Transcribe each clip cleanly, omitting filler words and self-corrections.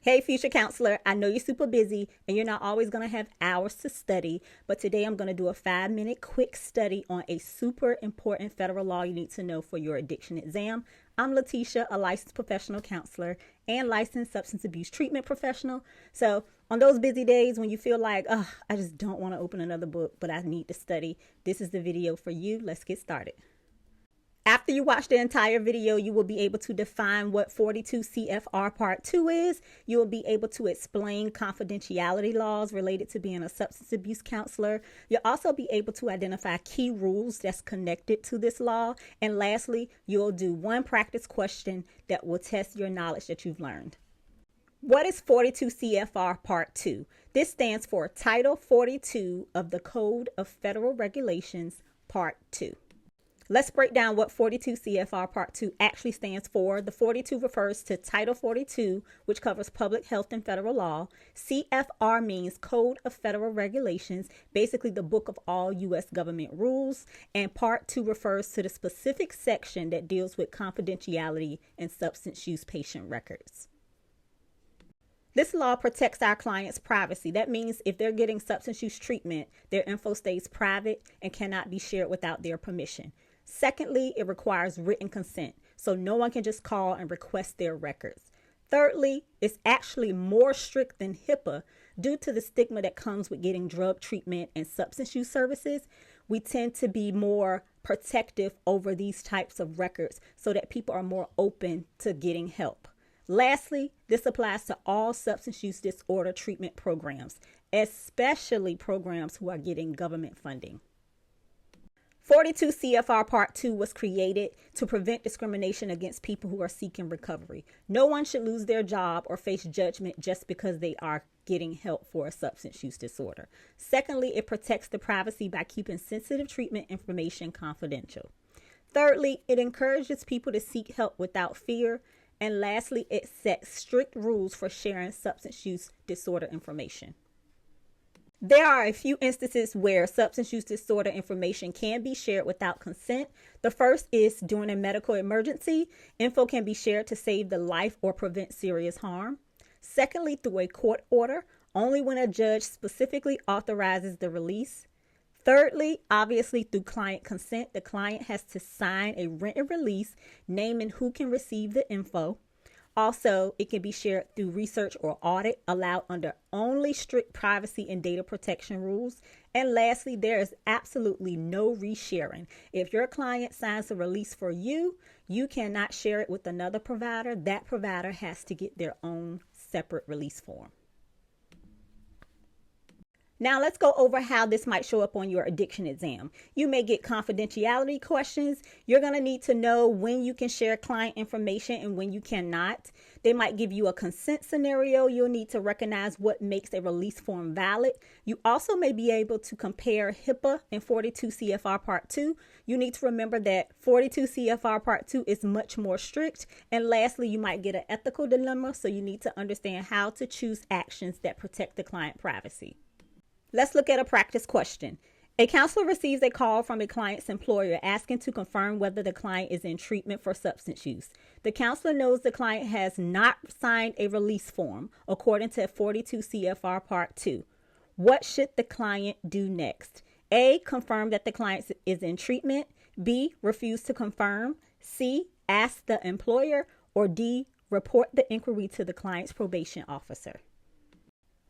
Hey, future counselor, I know you're super busy and you're not always going to have hours to study, but today I'm going to do a 5-minute quick study on a super important federal law you need to know for your addiction exam. I'm Letitia, a licensed professional counselor and licensed substance abuse treatment professional. So on those busy days when you feel like, I just don't want to open another book, but I need to study, this is the video for you. Let's get started. After you watch the entire video, you will be able to define what 42 CFR Part 2 is. You will be able to explain confidentiality laws related to being a substance abuse counselor. You'll also be able to identify key rules that's connected to this law. And lastly, you'll do one practice question that will test your knowledge that you've learned. What is 42 CFR Part 2? This stands for Title 42 of the Code of Federal Regulations, Part 2. Let's break down what 42 CFR Part 2 actually stands for. The 42 refers to Title 42, which covers public health and federal law. CFR means Code of Federal Regulations, basically the book of all U.S. government rules. And Part 2 refers to the specific section that deals with confidentiality and substance use patient records. This law protects our clients' privacy. That means if they're getting substance use treatment, their info stays private and cannot be shared without their permission. Secondly, it requires written consent, so no one can just call and request their records. Thirdly, it's actually more strict than HIPAA due to the stigma that comes with getting drug treatment and substance use services. We tend to be more protective over these types of records so that people are more open to getting help. Lastly, this applies to all substance use disorder treatment programs, especially programs who are getting government funding. 42 CFR Part 2 was created to prevent discrimination against people who are seeking recovery. No one should lose their job or face judgment just because they are getting help for a substance use disorder. Secondly, it protects the privacy by keeping sensitive treatment information confidential. Thirdly, it encourages people to seek help without fear. And lastly, it sets strict rules for sharing substance use disorder information. There are a few instances where substance use disorder information can be shared without consent. The first is during a medical emergency. Info can be shared to save the life or prevent serious harm. Secondly, through a court order, only when a judge specifically authorizes the release. Thirdly, obviously through client consent, the client has to sign a written release naming who can receive the info. Also, it can be shared through research or audit, allowed under only strict privacy and data protection rules. And lastly, there is absolutely no resharing. If your client signs a release for you, you cannot share it with another provider. That provider has to get their own separate release form. Now let's go over how this might show up on your addiction exam. You may get confidentiality questions. You're going to need to know when you can share client information and when you cannot. They might give you a consent scenario. You'll need to recognize what makes a release form valid. You also may be able to compare HIPAA and 42 CFR Part 2. You need to remember that 42 CFR Part 2 is much more strict. And lastly, you might get an ethical dilemma, so you need to understand how to choose actions that protect the client privacy. Let's look at a practice question. A counselor receives a call from a client's employer asking to confirm whether the client is in treatment for substance use. The counselor knows the client has not signed a release form according to 42 CFR Part 2. What should the client do next? A, confirm that the client is in treatment. B, refuse to confirm. C, ask the employer. Or D, report the inquiry to the client's probation officer.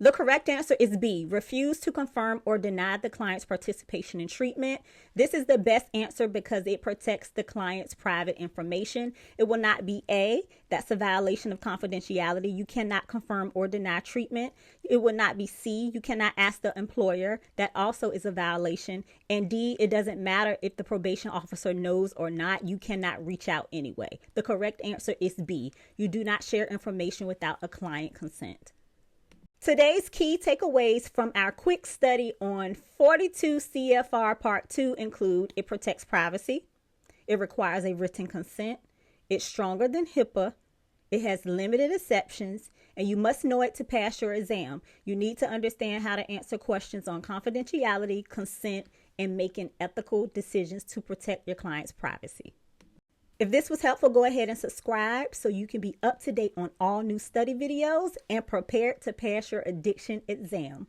The correct answer is B, refuse to confirm or deny the client's participation in treatment. This is the best answer because it protects the client's private information. It will not be A, that's a violation of confidentiality. You cannot confirm or deny treatment. It will not be C, you cannot ask the employer. That also is a violation. And D, it doesn't matter if the probation officer knows or not. You cannot reach out anyway. The correct answer is B, you do not share information without a client consent. Today's key takeaways from our quick study on 42 CFR Part 2 include: it protects privacy, it requires a written consent, it's stronger than HIPAA, it has limited exceptions, and you must know it to pass your exam. You need to understand how to answer questions on confidentiality, consent, and making ethical decisions to protect your client's privacy. If this was helpful, go ahead and subscribe so you can be up to date on all new study videos and prepared to pass your addiction exam.